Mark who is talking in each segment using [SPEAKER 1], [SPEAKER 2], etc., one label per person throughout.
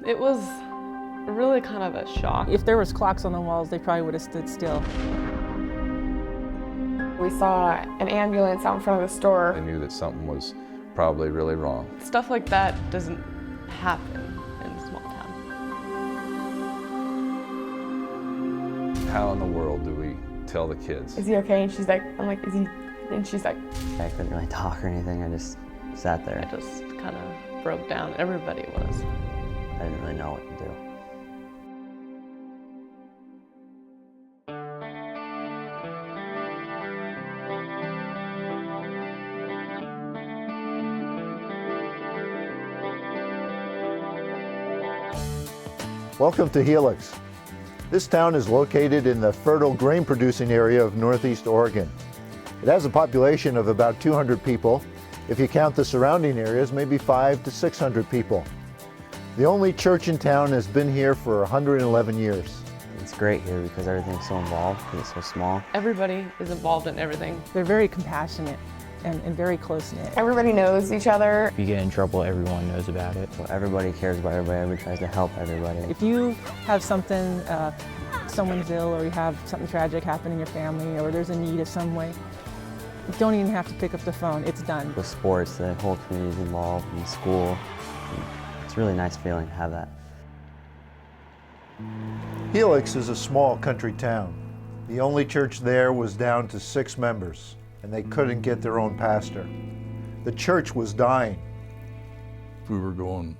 [SPEAKER 1] It was really kind of a shock.
[SPEAKER 2] If there was clocks on the walls, they probably would have stood still.
[SPEAKER 3] We saw an ambulance out in front of the store.
[SPEAKER 4] I knew that something was probably really wrong.
[SPEAKER 1] Stuff like that doesn't happen in a small town.
[SPEAKER 4] How in the world do we tell the kids?
[SPEAKER 3] Is he okay? And she's like, I'm like, is he? And she's like,
[SPEAKER 5] I couldn't really talk or anything. I just sat there.
[SPEAKER 1] I just kind of broke down. Everybody was.
[SPEAKER 5] I didn't really know what to do.
[SPEAKER 6] Welcome to Helix. This town is located in the fertile grain-producing area of Northeast Oregon. It has a population of about 200 people. If you count the surrounding areas, maybe 500 to 600 people. The only church in town has been here for 111 years.
[SPEAKER 5] It's great here because everything's so involved and it's so small.
[SPEAKER 1] Everybody is involved in everything.
[SPEAKER 2] They're very compassionate and very close-knit.
[SPEAKER 3] everybody knows each other.
[SPEAKER 7] If you get in trouble, everyone knows about it.
[SPEAKER 5] So everybody cares about everybody. Everybody tries to help everybody.
[SPEAKER 2] If you have something, someone's ill, or you have something tragic happen in your family, or there's a need of some way, you don't even have to pick up the phone. It's done.
[SPEAKER 5] With sports, the whole community's involved, in school. It's a really nice feeling to have that.
[SPEAKER 6] Helix is a small country town. The only church there was down to 6 members, and they couldn't get their own pastor. The church was dying.
[SPEAKER 8] We were going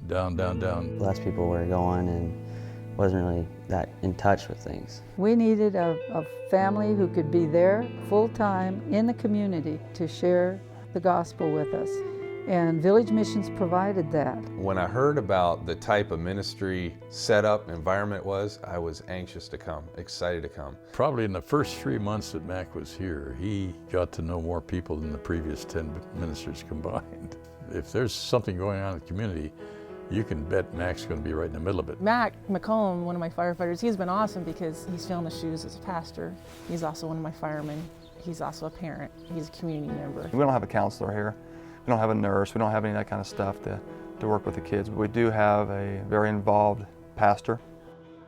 [SPEAKER 8] down, down, down.
[SPEAKER 5] Less people were going and wasn't really that in touch with things.
[SPEAKER 9] We needed a family who could be there full-time in the community to share the gospel with us. And Village Missions provided that.
[SPEAKER 4] When I heard about the type of ministry setup, environment was, I was anxious to come, excited to come.
[SPEAKER 8] Probably in the first 3 months that Mac was here, he got to know more people than the previous 10 ministers combined. If there's something going on in the community, you can bet Mac's going to be right in the middle of it.
[SPEAKER 2] Mac McComb, one of my firefighters, he's been awesome because he's filling the shoes as a pastor. He's also one of my firemen. He's also a parent. He's a community member.
[SPEAKER 10] We don't have a counselor here. We don't have a nurse. We don't have any of that kind of stuff to work with the kids. But we do have a very involved pastor.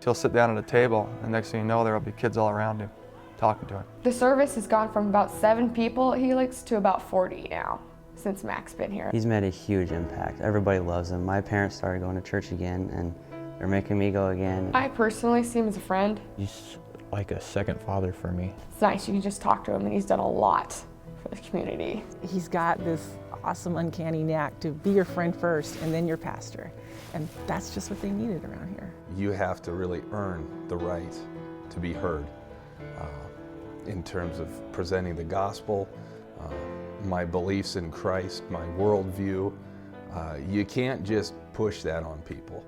[SPEAKER 10] He'll sit down at a table, and next thing you know, there will be kids all around him talking to him.
[SPEAKER 3] The service has gone from about 7 people at Helix to about 40 now, since Mac's been here.
[SPEAKER 5] He's made a huge impact. Everybody loves him. My parents started going to church again, and they're making me go again.
[SPEAKER 3] I personally see him as a friend.
[SPEAKER 7] He's like a second father for me.
[SPEAKER 3] It's nice, you can just talk to him, and he's done a lot for the community.
[SPEAKER 2] He's got this awesome, uncanny knack to be your friend first and then your pastor. And that's just what they needed around here.
[SPEAKER 4] You have to really earn the right to be heard in terms of presenting the gospel, my beliefs in Christ, my worldview. You can't just push that on people,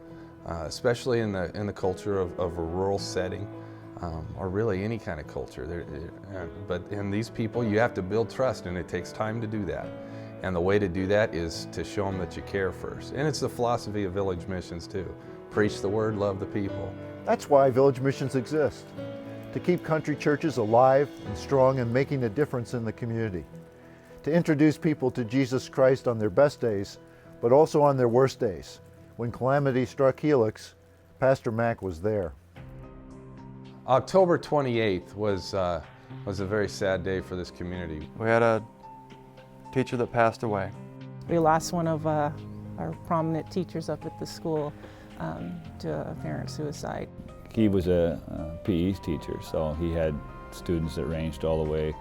[SPEAKER 4] especially in the culture of a rural setting, or really any kind of culture. But in these people, you have to build trust, and it takes time to do that. And the way to do that is to show them that you care first. And it's the philosophy of Village Missions too. Preach the word, love the people.
[SPEAKER 6] That's why Village Missions exist, to keep country churches alive and strong and making a difference in the community. To introduce people to Jesus Christ on their best days, but also on their worst days. When calamity struck Helix, Pastor Mac was there.
[SPEAKER 4] October 28th was a very sad day for this community.
[SPEAKER 10] We had a teacher that passed away.
[SPEAKER 2] We lost one of our prominent teachers up at the school to apparent suicide.
[SPEAKER 11] He was a PE teacher, so he had students that ranged all the way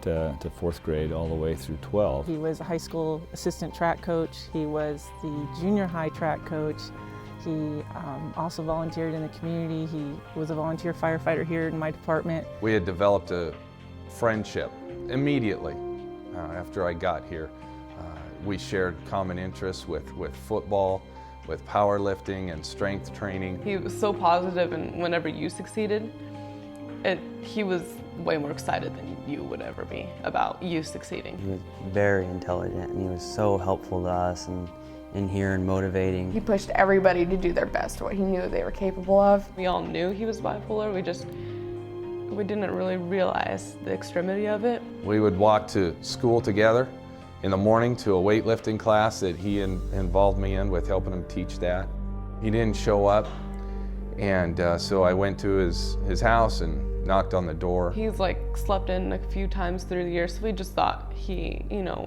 [SPEAKER 11] to 4th grade all the way through 12.
[SPEAKER 2] He was a high school assistant track coach. He was the junior high track coach. He also volunteered in the community. He was a volunteer firefighter here in my department.
[SPEAKER 4] We had developed a friendship immediately after I got here. We shared common interests with football, with powerlifting and strength training.
[SPEAKER 1] He was so positive, and whenever you succeeded, he was way more excited than you would ever be about you succeeding.
[SPEAKER 5] He was very intelligent, and he was so helpful to us and in here and motivating.
[SPEAKER 3] He pushed everybody to do their best, what he knew they were capable of.
[SPEAKER 1] We all knew he was bipolar. We didn't really realize the extremity of it.
[SPEAKER 4] We would walk to school together in the morning to a weightlifting class that he involved me in with helping him teach that. He didn't show up, and so I went to his house and knocked on the door.
[SPEAKER 1] He's like slept in a few times through the year, so we just thought he,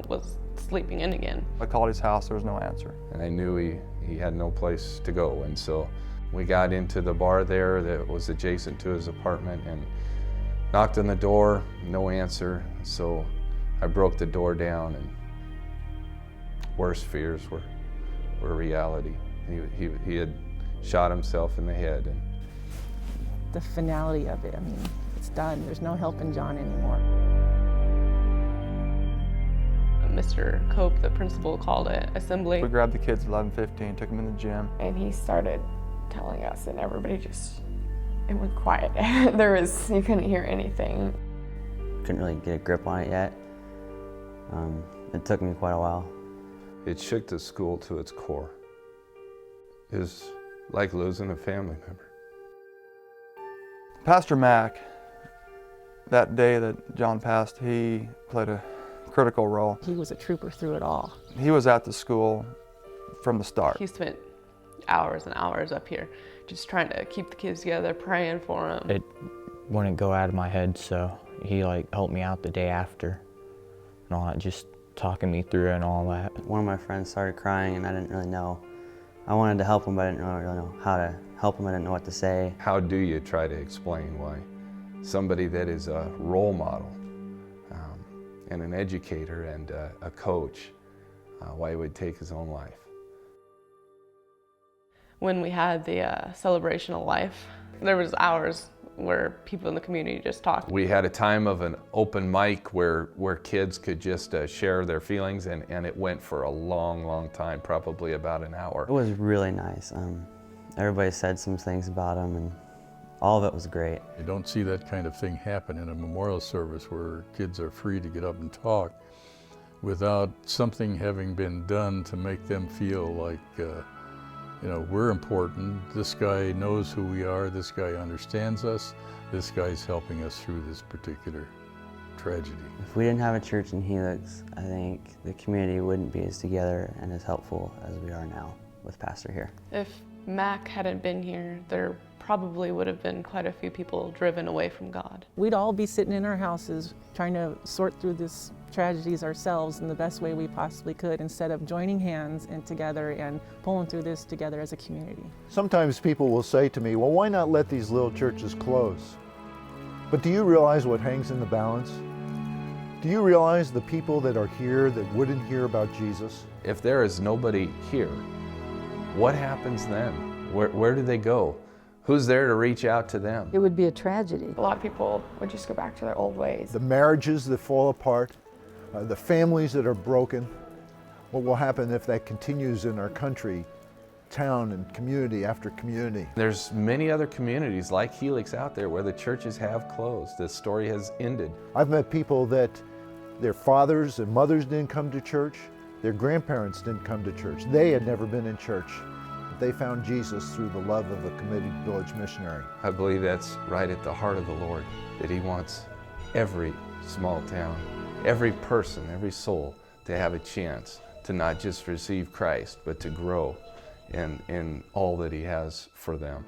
[SPEAKER 1] was sleeping in again.
[SPEAKER 10] I called his house, there was no answer.
[SPEAKER 4] And I knew he had no place to go, and so we got into the bar there that was adjacent to his apartment and knocked on the door, no answer. So I broke the door down, and worst fears were reality. He had shot himself in the head. And
[SPEAKER 2] the finality of it, I mean, it's done. There's no helping John anymore.
[SPEAKER 1] Mr. Cope, the principal, called it assembly.
[SPEAKER 10] We grabbed the kids at 11:15, took them in the gym.
[SPEAKER 3] And he started telling us, and everybody just, it went quiet. You couldn't hear anything.
[SPEAKER 5] Couldn't really get a grip on it yet. It took me quite a while.
[SPEAKER 4] It shook the school to its core. It was like losing a family member.
[SPEAKER 10] Pastor Mack, that day that John passed, he played a critical role.
[SPEAKER 2] He was a trooper through it all.
[SPEAKER 10] He was at the school from the start.
[SPEAKER 1] He spent hours and hours up here just trying to keep the kids together, praying for them.
[SPEAKER 7] It wouldn't go out of my head, so he helped me out the day after and all that, just talking me through it and all that.
[SPEAKER 5] One of my friends started crying and I didn't really know. I wanted to help him, but I didn't really know how to help him. I didn't know what to say.
[SPEAKER 4] How do you try to explain why somebody that is a role model and an educator and a coach, why he would take his own life?
[SPEAKER 1] When we had the celebration of life, there was hours where people in the community just talked.
[SPEAKER 4] We had a time of an open mic where kids could just share their feelings, and it went for a long, long time, probably about an hour.
[SPEAKER 5] It was really nice. Everybody said some things about him, and all of it was great.
[SPEAKER 8] You don't see that kind of thing happen in a memorial service where kids are free to get up and talk without something having been done to make them feel like we're important. This guy knows who we are. This guy understands us. This guy's helping us through this particular tragedy.
[SPEAKER 5] If we didn't have a church in Helix, I think the community wouldn't be as together and as helpful as we are now with Pastor here.
[SPEAKER 1] If Mac hadn't been here, there probably would have been quite a few people driven away from God.
[SPEAKER 2] We'd all be sitting in our houses trying to sort through these tragedies ourselves in the best way we possibly could, instead of joining hands and together and pulling through this together as a community.
[SPEAKER 6] Sometimes people will say to me, well, why not let these little churches close? But do you realize what hangs in the balance? Do you realize the people that are here that wouldn't hear about Jesus?
[SPEAKER 4] If there is nobody here, what happens then? Where do they go? Who's there to reach out to them?
[SPEAKER 9] It would be a tragedy.
[SPEAKER 3] A lot of people would just go back to their old ways.
[SPEAKER 6] The marriages that fall apart, the families that are broken. What will happen if that continues in our country, town and community after community?
[SPEAKER 4] There's many other communities like Helix out there where the churches have closed. The story has ended.
[SPEAKER 6] I've met people that their fathers and mothers didn't come to church, their grandparents didn't come to church. They had never been in church. They found Jesus through the love of a committed village missionary.
[SPEAKER 4] I believe that's right at the heart of the Lord, that He wants every small town, every person, every soul to have a chance to not just receive Christ, but to grow in all that He has for them.